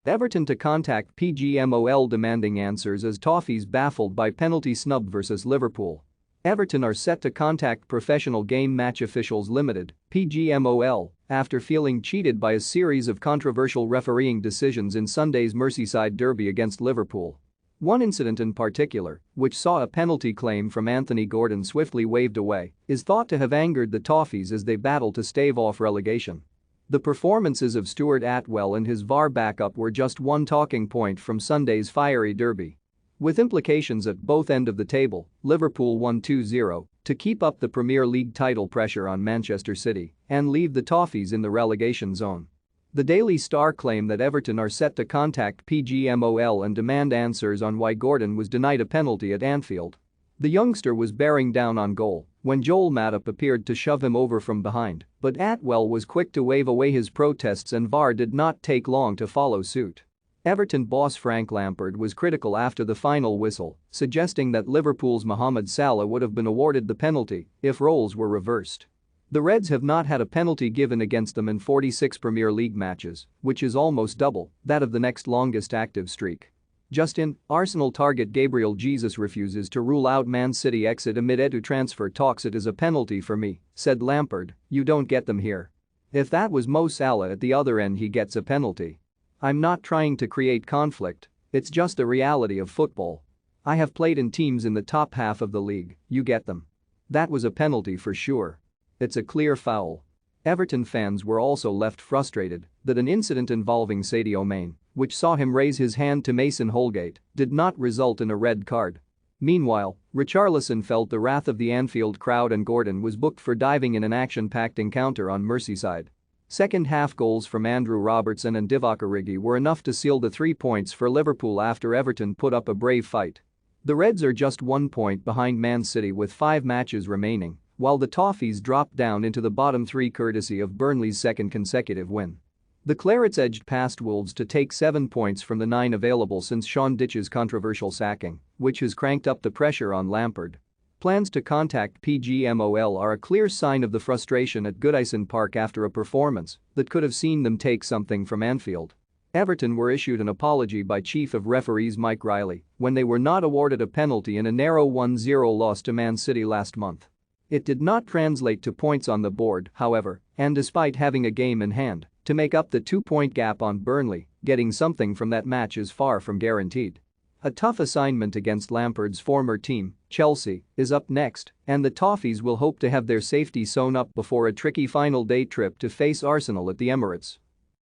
Everton to contact PGMOL demanding answers as Toffees baffled by penalty snub versus Liverpool. Everton are set to contact Professional Game Match Officials Limited (PGMOL) after feeling cheated by a series of controversial refereeing decisions in Sunday's Merseyside derby against Liverpool. One incident in particular, which saw a penalty claim from Anthony Gordon swiftly waved away, is thought to have angered the Toffees as they battle to stave off relegation. The performances of Stuart Atwell and his VAR backup were just one talking point from Sunday's fiery derby. With implications at both ends of the table, Liverpool won 2-0 to keep up the Premier League title pressure on Manchester City and leave the Toffees in the relegation zone. The Daily Star claimed that Everton are set to contact PGMOL and demand answers on why Gordon was denied a penalty at Anfield. The youngster was bearing down on goal when Joel Matip appeared to shove him over from behind, but Atwell was quick to wave away his protests and VAR did not take long to follow suit. Everton boss Frank Lampard was critical after the final whistle, suggesting that Liverpool's Mohamed Salah would have been awarded the penalty if roles were reversed. The Reds have not had a penalty given against them in 46 Premier League matches, which is almost double that of the next longest active streak. Just in, Arsenal target Gabriel Jesus refuses to rule out Man City exit amid Edu transfer talks. It is a penalty for me, said Lampard, you don't get them here. If that was Mo Salah at the other end he gets a penalty. I'm not trying to create conflict, it's just the reality of football. I have played in teams in the top half of the league, you get them. That was a penalty for sure. It's a clear foul. Everton fans were also left frustrated that an incident involving Sadio Mane, which saw him raise his hand to Mason Holgate, did not result in a red card. Meanwhile, Richarlison felt the wrath of the Anfield crowd and Gordon was booked for diving in an action-packed encounter on Merseyside. Second-half goals from Andrew Robertson and Divock Origi were enough to seal the 3 points for Liverpool after Everton put up a brave fight. The Reds are just 1 point behind Man City with 5 matches remaining, while the Toffees dropped down into the bottom 3 courtesy of Burnley's second consecutive win. The Clarets edged past Wolves to take 7 points from the 9 available since Sean Dyche's controversial sacking, which has cranked up the pressure on Lampard. Plans to contact PGMOL are a clear sign of the frustration at Goodison Park after a performance that could have seen them take something from Anfield. Everton were issued an apology by Chief of Referees Mike Riley when they were not awarded a penalty in a narrow 1-0 loss to Man City last month. It did not translate to points on the board, however, and despite having a game in hand to make up the 2-point gap on Burnley, getting something from that match is far from guaranteed. A tough assignment against Lampard's former team, Chelsea, is up next, and the Toffees will hope to have their safety sewn up before a tricky final day trip to face Arsenal at the Emirates.